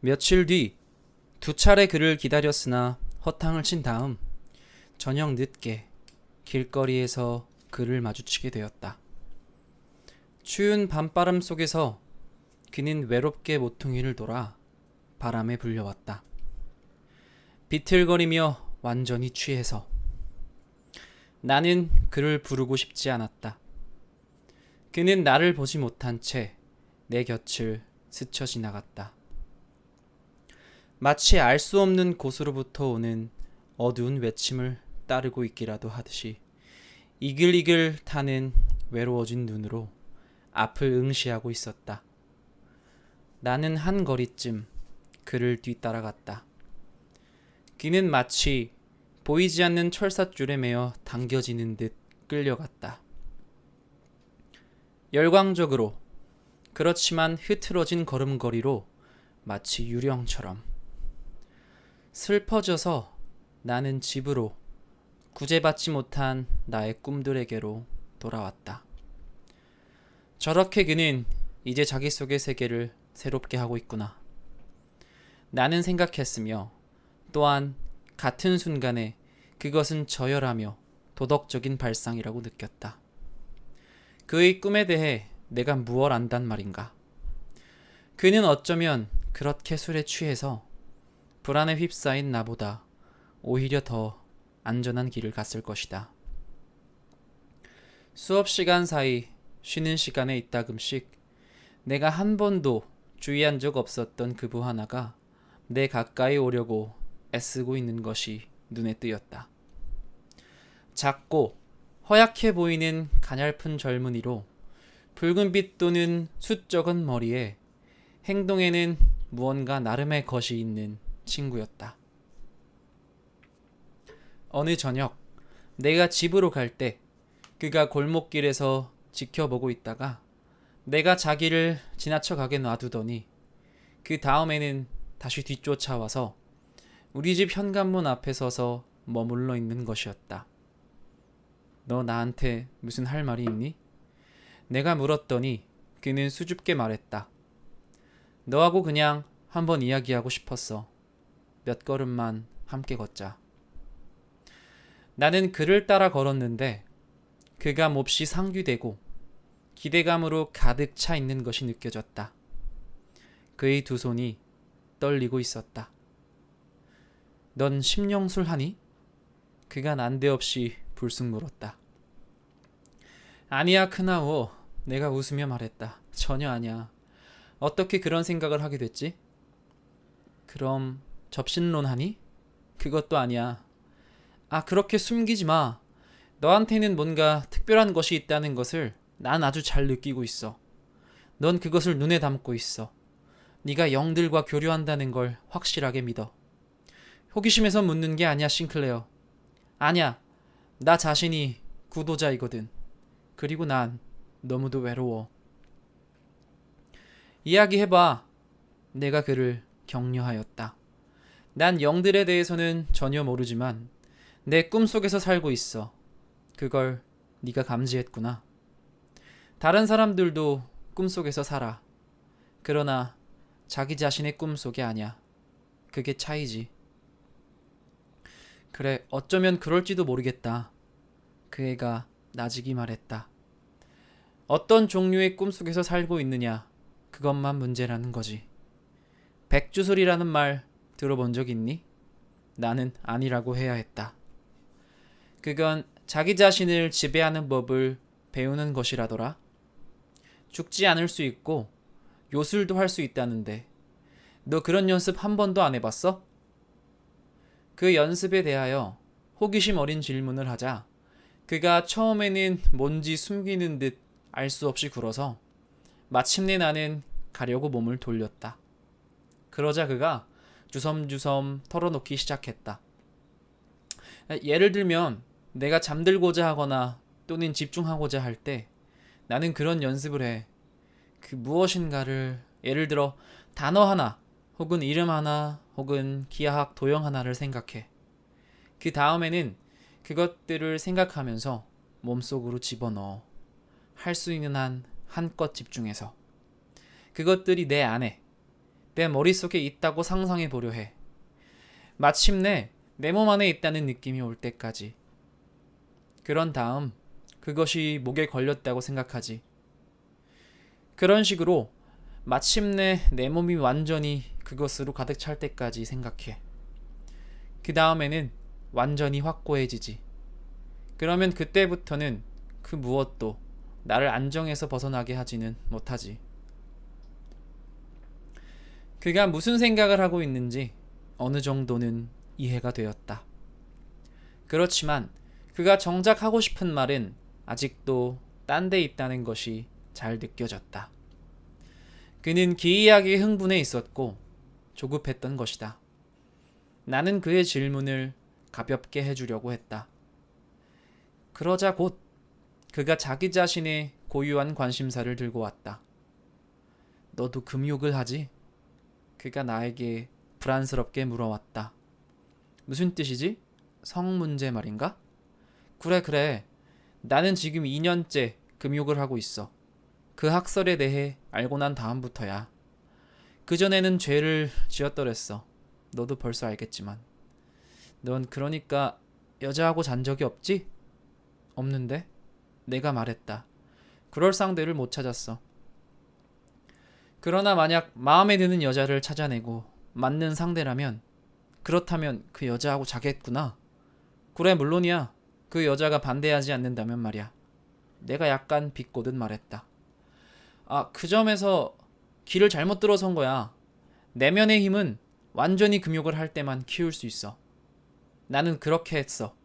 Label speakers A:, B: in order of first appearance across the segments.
A: 며칠 뒤 두 차례 그를 기다렸으나 허탕을 친 다음 저녁 늦게 길거리에서 그를 마주치게 되었다. 추운 밤바람 속에서 그는 외롭게 모퉁이를 돌아 바람에 불려왔다. 비틀거리며 완전히 취해서 나는 그를 부르고 싶지 않았다. 그는 나를 보지 못한 채 내 곁을 스쳐 지나갔다. 마치 알 수 없는 곳으로부터 오는 어두운 외침을 따르고 있기라도 하듯이 이글이글 타는 외로워진 눈으로 앞을 응시하고 있었다. 나는 한 거리쯤 그를 뒤따라갔다. 그는 마치 보이지 않는 철사줄에 매어 당겨지는 듯 끌려갔다. 열광적으로, 그렇지만 흐트러진 걸음걸이로 마치 유령처럼. 슬퍼져서 나는 집으로, 구제받지 못한 나의 꿈들에게로 돌아왔다. 저렇게 그는 이제 자기 속의 세계를 새롭게 하고 있구나. 나는 생각했으며 또한 같은 순간에 그것은 저열하며 도덕적인 발상이라고 느꼈다. 그의 꿈에 대해 내가 무얼 안단 말인가. 그는 어쩌면 그렇게 술에 취해서 불안에 휩싸인 나보다 오히려 더 안전한 길을 갔을 것이다. 수업 시간 사이 쉬는 시간에 이따금씩 내가 한 번도 주의한 적 없었던 그부 하나가 내 가까이 오려고 애쓰고 있는 것이 눈에 띄었다. 작고 허약해 보이는 가냘픈 젊은이로 붉은빛 도는 숫적은 머리에 행동에는 무언가 나름의 것이 있는 친구였다. 어느 저녁 내가 집으로 갈 때 그가 골목길에서 지켜보고 있다가 내가 자기를 지나쳐 가게 놔두더니 그 다음에는 다시 뒤쫓아와서 우리 집 현관문 앞에 서서 머물러 있는 것이었다. 너 나한테 무슨 할 말이 있니? 내가 물었더니 그는 수줍게 말했다. 너하고 그냥 한번 이야기하고 싶었어. 몇 걸음만 함께 걷자. 나는 그를 따라 걸었는데 그가 몹시 상규되고 기대감으로 가득 차 있는 것이 느껴졌다. 그의 두 손이 떨리고 있었다. 넌 심령술 하니? 그가 난데없이 불쑥 물었다. 아니야 크나워. 내가 웃으며 말했다. 전혀 아니야. 어떻게 그런 생각을 하게 됐지? 그럼 접신론 하니? 그것도 아니야. 아, 그렇게 숨기지 마. 너한테는 뭔가 특별한 것이 있다는 것을 난 아주 잘 느끼고 있어. 넌 그것을 눈에 담고 있어. 네가 영들과 교류한다는 걸 확실하게 믿어. 호기심에서 묻는 게 아니야, 싱클레어. 아니야. 나 자신이 구도자이거든. 그리고 난 너무도 외로워. 이야기해봐. 내가 그를 격려하였다. 난 영들에 대해서는 전혀 모르지만 내 꿈속에서 살고 있어. 그걸 네가 감지했구나. 다른 사람들도 꿈속에서 살아. 그러나 자기 자신의 꿈속이 아니야. 그게 차이지. 그래, 어쩌면 그럴지도 모르겠다. 그 애가 나직이 말했다. 어떤 종류의 꿈속에서 살고 있느냐, 그것만 문제라는 거지. 백주술이라는 말 들어본 적 있니? 나는 아니라고 해야 했다. 그건 자기 자신을 지배하는 법을 배우는 것이라더라. 죽지 않을 수 있고 요술도 할 수 있다는데 너 그런 연습 한 번도 안 해봤어? 그 연습에 대하여 호기심 어린 질문을 하자 그가 처음에는 뭔지 숨기는 듯 알 수 없이 굴어서 마침내 나는 가려고 몸을 돌렸다. 그러자 그가 주섬주섬 털어놓기 시작했다. 예를 들면 내가 잠들고자 하거나 또는 집중하고자 할 때 나는 그런 연습을 해. 그 무엇인가를 예를 들어 단어 하나 혹은 이름 하나 혹은 기하학 도형 하나를 생각해. 그 다음에는 그것들을 생각하면서 몸속으로 집어넣어. 할 수 있는 한 한껏 집중해서. 그것들이 내 안에 내 머릿속에 있다고 상상해 보려 해. 마침내 내 몸 안에 있다는 느낌이 올 때까지. 그런 다음 그것이 목에 걸렸다고 생각하지. 그런 식으로 마침내 내 몸이 완전히 그것으로 가득 찰 때까지 생각해. 그 다음에는 완전히 확고해지지. 그러면 그때부터는 그 무엇도 나를 안정에서 벗어나게 하지는 못하지. 그가 무슨 생각을 하고 있는지 어느 정도는 이해가 되었다. 그렇지만 그가 정작 하고 싶은 말은 아직도 딴 데 있다는 것이 잘 느껴졌다. 그는 기이하게 흥분해 있었고 조급했던 것이다. 나는 그의 질문을 가볍게 해주려고 했다. 그러자 곧 그가 자기 자신의 고유한 관심사를 들고 왔다. 너도 금욕을 하지? 그가 나에게 불안스럽게 물어왔다. 무슨 뜻이지? 성 문제 말인가? 그래. 나는 지금 2년째 금욕을 하고 있어. 그 학설에 대해 알고 난 다음부터야. 그전에는 죄를 지었더랬어. 너도 벌써 알겠지만. 넌 그러니까 여자하고 잔 적이 없지? 없는데? 내가 말했다. 그럴 상대를 못 찾았어. 그러나 만약 마음에 드는 여자를 찾아내고 맞는 상대라면 그렇다면 그 여자하고 자겠구나. 그래 물론이야. 그 여자가 반대하지 않는다면 말이야. 내가 약간 비꼬듯 말했다. 그 점에서 길을 잘못 들어선 거야. 내면의 힘은 완전히 금욕을 할 때만 키울 수 있어. 나는 그렇게 했어.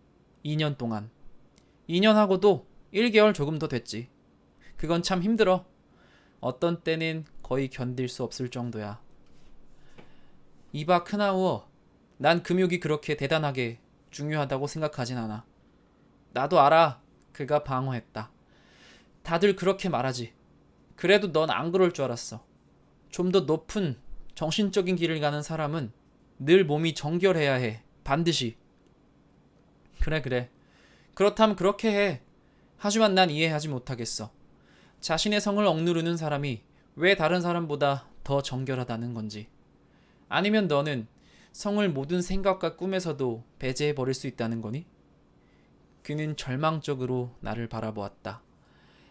A: 2년 동안. 2년 하고도 1개월 조금 더 됐지. 그건 참 힘들어. 어떤 때는 거의 견딜 수 없을 정도야. 이봐 크나우어. 난 금욕이 그렇게 대단하게 중요하다고 생각하진 않아. 나도 알아. 그가 방어했다. 다들 그렇게 말하지. 그래도 넌 안 그럴 줄 알았어. 좀 더 높은 정신적인 길을 가는 사람은 늘 몸이 정결해야 해. 반드시. 그래. 그렇다면 그렇게 해. 하지만 난 이해하지 못하겠어. 자신의 성을 억누르는 사람이 왜 다른 사람보다 더 정결하다는 건지. 아니면 너는 성을 모든 생각과 꿈에서도 배제해버릴 수 있다는 거니? 그는 절망적으로 나를 바라보았다.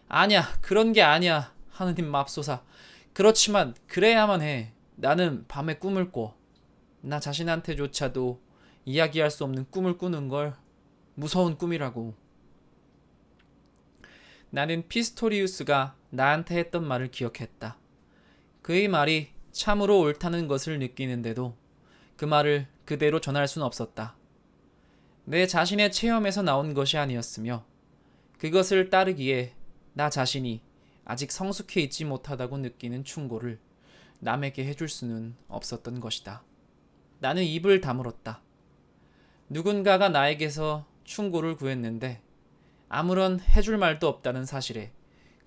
A: 아니야, 그런 게 아니야. 하느님 맙소사. 그렇지만 그래야만 해. 나는 밤에 꿈을 꿔. 나 자신한테조차도 이야기할 수 없는 꿈을 꾸는 걸. 무서운 꿈이라고. 나는 피스토리우스가 나한테 했던 말을 기억했다. 그의 말이 참으로 옳다는 것을 느끼는데도 그 말을 그대로 전할 수는 없었다. 내 자신의 체험에서 나온 것이 아니었으며 그것을 따르기에 나 자신이 아직 성숙해 있지 못하다고 느끼는 충고를 남에게 해줄 수는 없었던 것이다. 나는 입을 다물었다. 누군가가 나에게서 충고를 구했는데 아무런 해줄 말도 없다는 사실에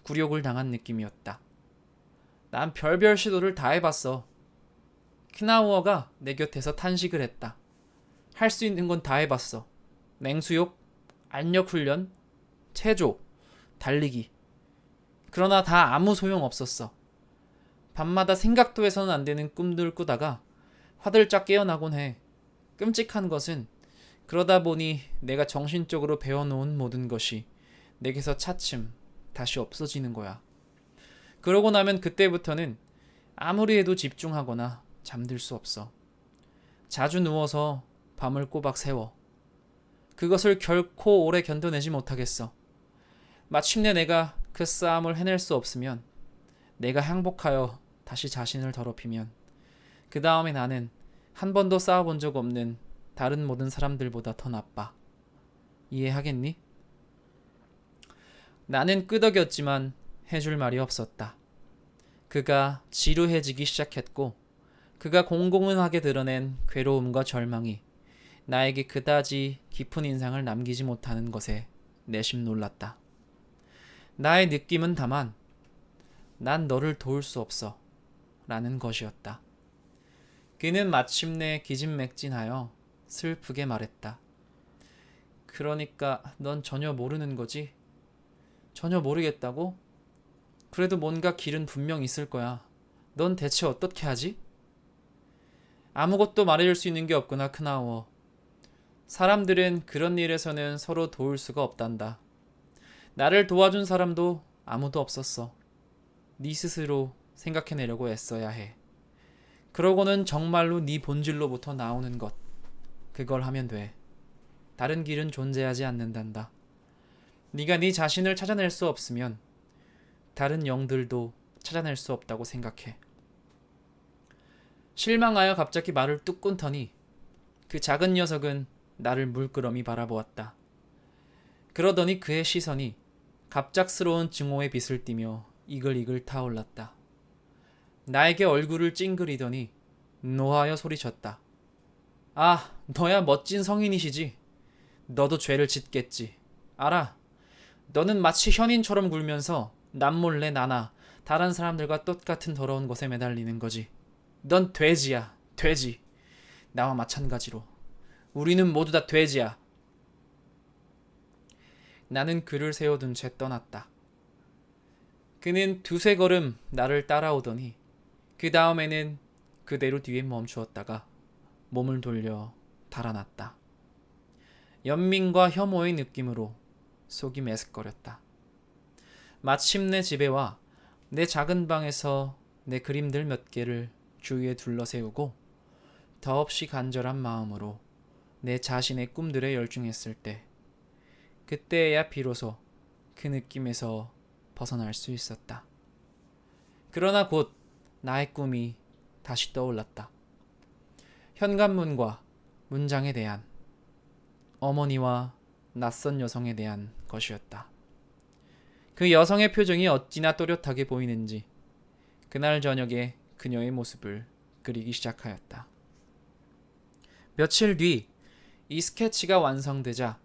A: 굴욕을 당한 느낌이었다. 난 별별 시도를 다 해봤어. 크나우어가 내 곁에서 탄식을 했다. 할 수 있는 건 다 해봤어. 맹수욕, 안력 훈련, 체조, 달리기. 그러나 다 아무 소용 없었어. 밤마다 생각도 해서는 안 되는 꿈들 꾸다가 화들짝 깨어나곤 해. 끔찍한 것은 그러다 보니 내가 정신적으로 배워놓은 모든 것이 내게서 차츰 다시 없어지는 거야. 그러고 나면 그때부터는 아무리 해도 집중하거나 잠들 수 없어. 자주 누워서 밤을 꼬박 새워. 그것을 결코 오래 견뎌내지 못하겠어. 마침내 내가 그 싸움을 해낼 수 없으면, 내가 항복하여 다시 자신을 더럽히면, 그 다음에 나는 한 번도 싸워본 적 없는 다른 모든 사람들보다 더 나빠. 이해하겠니? 나는 끄덕였지만 해줄 말이 없었다. 그가 지루해지기 시작했고 그가 공공연하게 드러낸 괴로움과 절망이 나에게 그다지 깊은 인상을 남기지 못하는 것에 내심 놀랐다. 나의 느낌은 다만 난 너를 도울 수 없어 라는 것이었다. 그는 마침내 기진맥진하여 슬프게 말했다. 그러니까 넌 전혀 모르는 거지? 전혀 모르겠다고? 그래도 뭔가 길은 분명 있을 거야. 넌 대체 어떻게 하지? 아무것도 말해줄 수 있는 게 없구나, 크나워. 사람들은 그런 일에서는 서로 도울 수가 없단다. 나를 도와준 사람도 아무도 없었어. 네 스스로 생각해내려고 애써야 해. 그러고는 정말로 네 본질로부터 나오는 것, 그걸 하면 돼. 다른 길은 존재하지 않는단다. 네가 네 자신을 찾아낼 수 없으면 다른 영들도 찾아낼 수 없다고 생각해. 실망하여 갑자기 말을 뚝 끊더니 그 작은 녀석은 나를 물끄러미 바라보았다. 그러더니 그의 시선이 갑작스러운 증오의 빛을 띠며 이글이글 타올랐다. 나에게 얼굴을 찡그리더니 노하여 소리쳤다. 아, 너야 멋진 성인이시지. 너도 죄를 짓겠지. 알아. 너는 마치 현인처럼 굴면서 남몰래 나나 다른 사람들과 똑같은 더러운 것에 매달리는 거지. 넌 돼지야, 돼지. 나와 마찬가지로. 우리는 모두 다 돼지야. 나는 그를 세워둔 채 떠났다. 그는 두세 걸음 나를 따라오더니 그 다음에는 그대로 뒤에 멈추었다가 몸을 돌려 달아났다. 연민과 혐오의 느낌으로 속이 메스꺼렸다. 마침내 집에 와 내 작은 방에서 내 그림들 몇 개를 주위에 둘러세우고 더없이 간절한 마음으로 내 자신의 꿈들에 열중했을 때 그때야 비로소 그 느낌에서 벗어날 수 있었다. 그러나 곧 나의 꿈이 다시 떠올랐다. 현관문과 문장에 대한, 어머니와 낯선 여성에 대한 것이었다. 그 여성의 표정이 어찌나 또렷하게 보이는지 그날 저녁에 그녀의 모습을 그리기 시작하였다. 며칠 뒤 이 스케치가 완성되자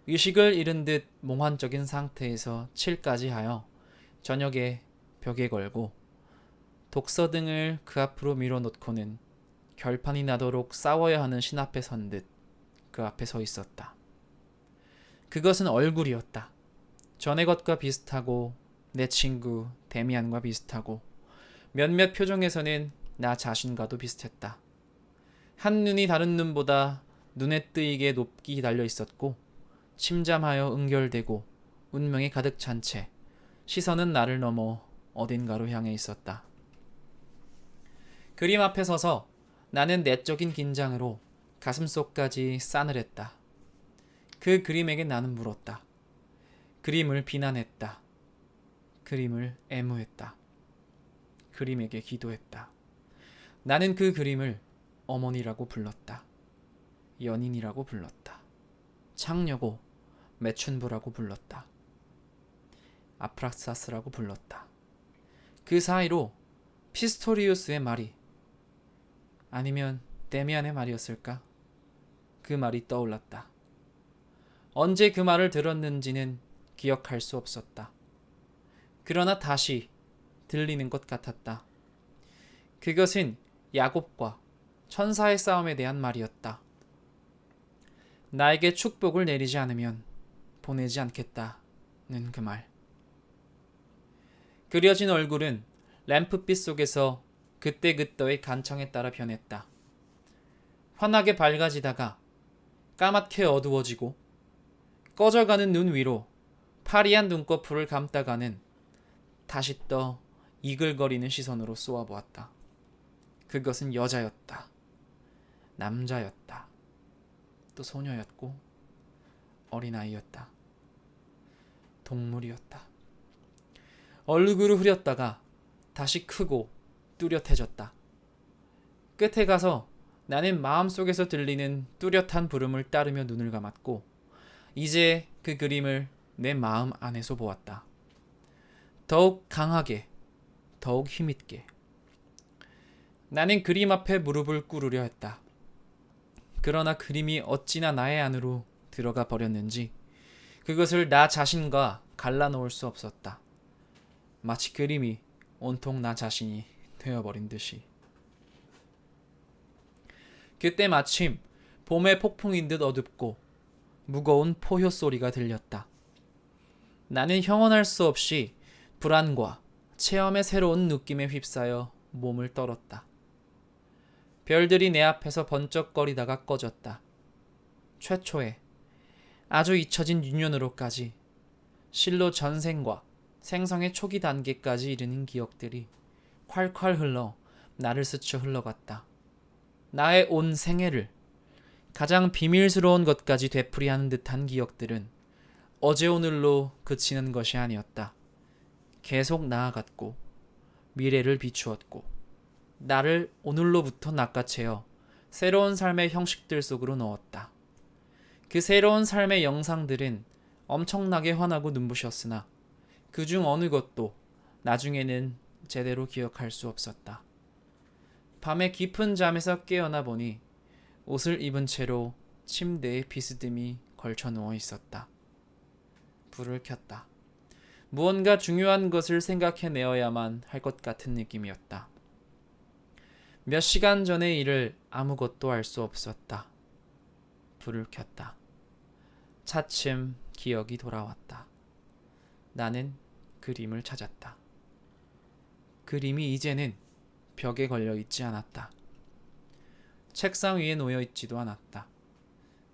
A: 의식을 잃은 듯 몽환적인 상태에서 칠까지 하여 저녁에 벽에 걸고 독서 등을 그 앞으로 밀어놓고는 결판이 나도록 싸워야 하는 신 앞에 선 듯 그 앞에 서 있었다. 그것은 얼굴이었다. 전의 것과 비슷하고 내 친구 데미안과 비슷하고 몇몇 표정에서는 나 자신과도 비슷했다. 한눈이 다른 눈보다 눈에 띄게 높이 달려 있었고 침잠하여 응결되고 운명이 가득 찬 채 시선은 나를 넘어 어딘가로 향해 있었다. 그림 앞에 서서 나는 내적인 긴장으로 가슴속까지 싸늘했다. 그 그림에게 나는 물었다. 그림을 비난했다. 그림을 애무했다. 그림에게 기도했다. 나는 그 그림을 어머니라고 불렀다. 연인이라고 불렀다. 창녀고 매춘부라고 불렀다. 아프락사스라고 불렀다. 그 사이로 피스토리우스의 말이, 아니면 데미안의 말이었을까? 그 말이 떠올랐다. 언제 그 말을 들었는지는 기억할 수 없었다. 그러나 다시 들리는 것 같았다. 그것은 야곱과 천사의 싸움에 대한 말이었다. 나에게 축복을 내리지 않으면 보내지 않겠다는 그 말. 그려진 얼굴은 램프빛 속에서 그때그때의 간청에 따라 변했다. 환하게 밝아지다가 까맣게 어두워지고 꺼져가는 눈 위로 파리한 눈꺼풀을 감다가는 다시 떠 이글거리는 시선으로 쏘아보았다. 그것은 여자였다. 남자였다. 또 소녀였고 어린아이였다. 동물이었다. 얼굴을 흐렸다가 다시 크고 뚜렷해졌다. 끝에 가서 나는 마음속에서 들리는 뚜렷한 부름을 따르며 눈을 감았고 이제 그 그림을 내 마음 안에서 보았다. 더욱 강하게, 더욱 힘있게. 나는 그림 앞에 무릎을 꿇으려 했다. 그러나 그림이 어찌나 나의 안으로 들어가 버렸는지 그것을 나 자신과 갈라놓을 수 없었다. 마치 그림이 온통 나 자신이 되어버린 듯이. 그때 마침 봄의 폭풍인 듯 어둡고 무거운 포효 소리가 들렸다. 나는 형언할 수 없이 불안과 체험의 새로운 느낌에 휩싸여 몸을 떨었다. 별들이 내 앞에서 번쩍거리다가 꺼졌다. 최초의 아주 잊혀진 유년으로까지 실로 전생과 생성의 초기 단계까지 이르는 기억들이 콸콸 흘러 나를 스쳐 흘러갔다. 나의 온 생애를 가장 비밀스러운 것까지 되풀이하는 듯한 기억들은 어제 오늘로 그치는 것이 아니었다. 계속 나아갔고 미래를 비추었고 나를 오늘로부터 낚아채어 새로운 삶의 형식들 속으로 넣었다. 그 새로운 삶의 영상들은 엄청나게 환하고 눈부셨으나 그중 어느 것도 나중에는 제대로 기억할 수 없었다. 밤에 깊은 잠에서 깨어나 보니 옷을 입은 채로 침대에 비스듬히 걸쳐 누워 있었다. 불을 켰다. 무언가 중요한 것을 생각해내어야만 할 것 같은 느낌이었다. 몇 시간 전의 일을 아무것도 알 수 없었다. 불을 켰다. 차츰 기억이 돌아왔다. 나는 그림을 찾았다. 그림이 이제는 벽에 걸려 있지 않았다. 책상 위에 놓여 있지도 않았다.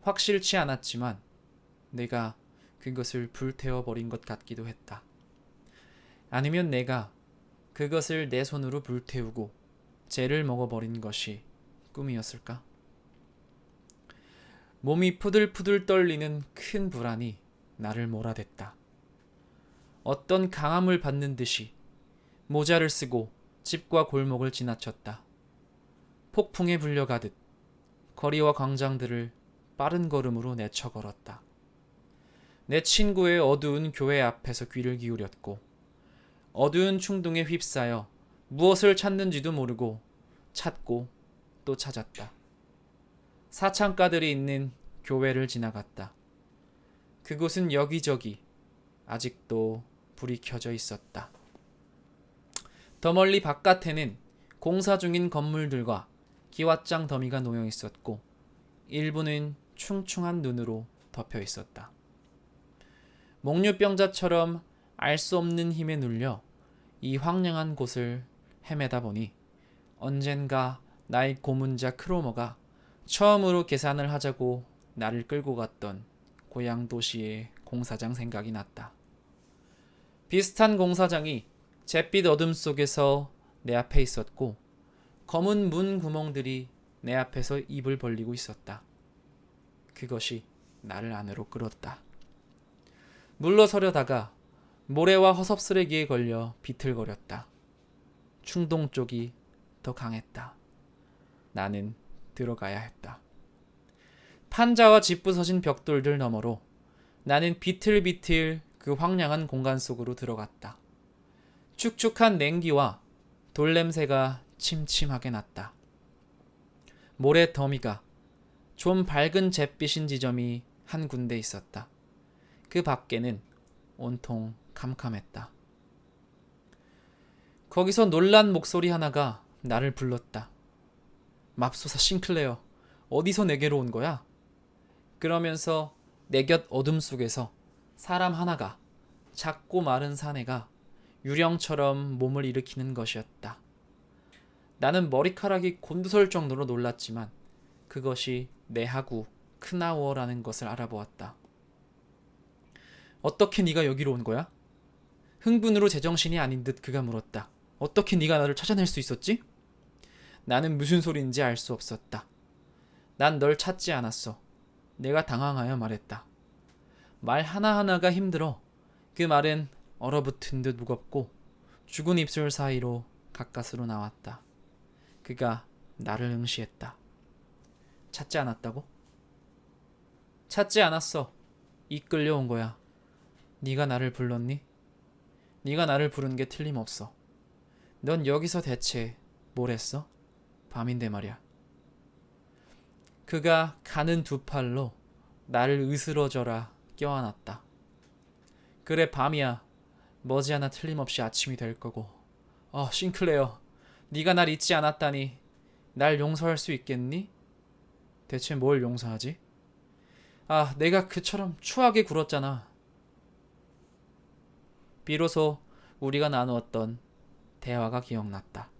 A: 확실치 않았지만 내가 그것을 불태워 버린 것 같기도 했다. 아니면 내가 그것을 내 손으로 불태우고 죄를 먹어버린 것이 꿈이었을까? 몸이 푸들푸들 떨리는 큰 불안이 나를 몰아댔다. 어떤 강함을 받는 듯이 모자를 쓰고 집과 골목을 지나쳤다. 폭풍에 불려가듯 거리와 광장들을 빠른 걸음으로 내쳐 걸었다. 내 친구의 어두운 교회 앞에서 귀를 기울였고 어두운 충동에 휩싸여 무엇을 찾는지도 모르고 찾고 또 찾았다. 사창가들이 있는 교회를 지나갔다. 그곳은 여기저기 아직도 불이 켜져 있었다. 더 멀리 바깥에는 공사 중인 건물들과 기왓장 더미가 놓여 있었고 일부는 충충한 눈으로 덮여 있었다. 목류병자처럼 알 수 없는 힘에 눌려 이 황량한 곳을 헤매다 보니 언젠가 나의 고문자 크로머가 처음으로 계산을 하자고 나를 끌고 갔던 고향 도시의 공사장 생각이 났다. 비슷한 공사장이 잿빛 어둠 속에서 내 앞에 있었고 검은 문 구멍들이 내 앞에서 입을 벌리고 있었다. 그것이 나를 안으로 끌었다. 물러서려다가 모래와 허섭쓰레기에 걸려 비틀거렸다. 충동 쪽이 더 강했다. 나는 들어가야 했다. 판자와 짓부서진 벽돌들 너머로 나는 비틀비틀 그 황량한 공간 속으로 들어갔다. 축축한 냉기와 돌냄새가 침침하게 났다. 모래 더미가 좀 밝은 잿빛인 지점이 한 군데 있었다. 그 밖에는 온통 캄캄했다. 거기서 놀란 목소리 하나가 나를 불렀다. 맙소사 싱클레어, 어디서 내게로 온 거야? 그러면서 내 곁 어둠 속에서 사람 하나가, 작고 마른 사내가 유령처럼 몸을 일으키는 것이었다. 나는 머리카락이 곤두설 정도로 놀랐지만 그것이 내 하구 크나우어라는 것을 알아보았다. 어떻게 네가 여기로 온 거야? 흥분으로 제정신이 아닌 듯 그가 물었다. 어떻게 네가 나를 찾아낼 수 있었지? 나는 무슨 소리인지 알 수 없었다. 난 널 찾지 않았어. 내가 당황하여 말했다. 말 하나하나가 힘들어. 그 말은 얼어붙은 듯 무겁고 죽은 입술 사이로 가까스로 나왔다. 그가 나를 응시했다. 찾지 않았다고? 찾지 않았어. 이끌려 온 거야. 네가 나를 불렀니? 네가 나를 부른 게 틀림없어. 넌 여기서 대체 뭘 했어? 밤인데 말이야. 그가 가는 두 팔로 나를 으스러져라 껴안았다. 그래 밤이야. 머지않아 틀림없이 아침이 될 거고. 싱클레어, 네가 날 잊지 않았다니 날 용서할 수 있겠니? 대체 뭘 용서하지? 내가 그처럼 추하게 굴었잖아. 비로소 우리가 나누었던 대화가 기억났다.